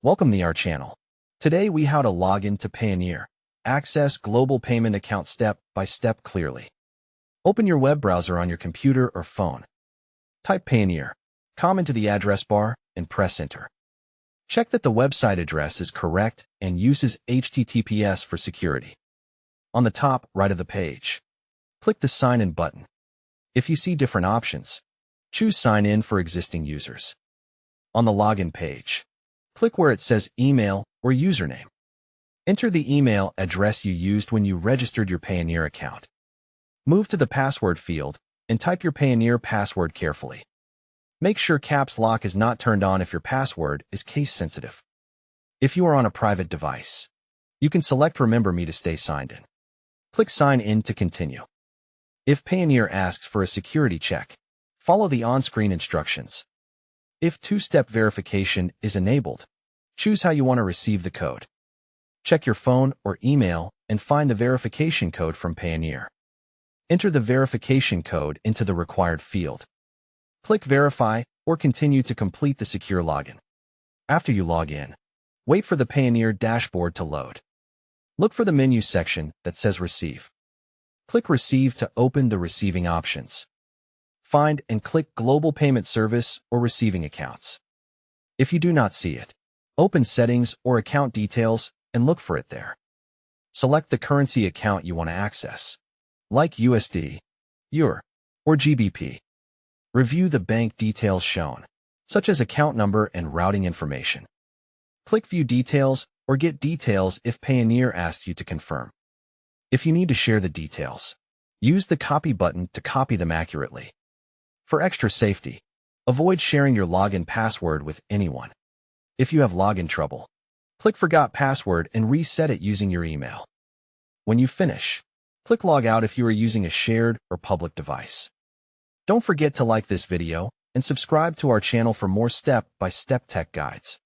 Welcome to our channel. Today we how to log into Payoneer. Access global payment account step by step clearly. Open your web browser on your computer or phone. Type Payoneer. Come into the address bar and press enter. Check that the website address is correct and uses HTTPS for security. On the top right of the page, click the Sign In button. If you see different options, choose Sign In for existing users. On the login page, click where it says email or username. Enter the email address you used when you registered your Payoneer account. Move to the password field and type your Payoneer password carefully. Make sure caps lock is not turned on if your password is case sensitive. If you are on a private device, you can select Remember Me to stay signed in. Click Sign In to continue. If Payoneer asks for a security check, follow the on-screen instructions. If two-step verification is enabled, choose how you want to receive the code. Check your phone or email and find the verification code from Payoneer. Enter the verification code into the required field. Click Verify or continue to complete the secure login. After you log in, wait for the Payoneer dashboard to load. Look for the menu section that says Receive. Click Receive to open the receiving options. Find and click Global Payment Service or Receiving Accounts. If you do not see it, open Settings or Account Details and look for it there. Select the currency account you want to access, like USD, EUR, or GBP. Review the bank details shown, such as account number and routing information. Click View Details or Get Details if Payoneer asks you to confirm. If you need to share the details, use the Copy button to copy them accurately. For extra safety, avoid sharing your login password with anyone. If you have login trouble, click Forgot Password and reset it using your email. When you finish, click Log Out if you are using a shared or public device. Don't forget to like this video and subscribe to our channel for more step-by-step tech guides.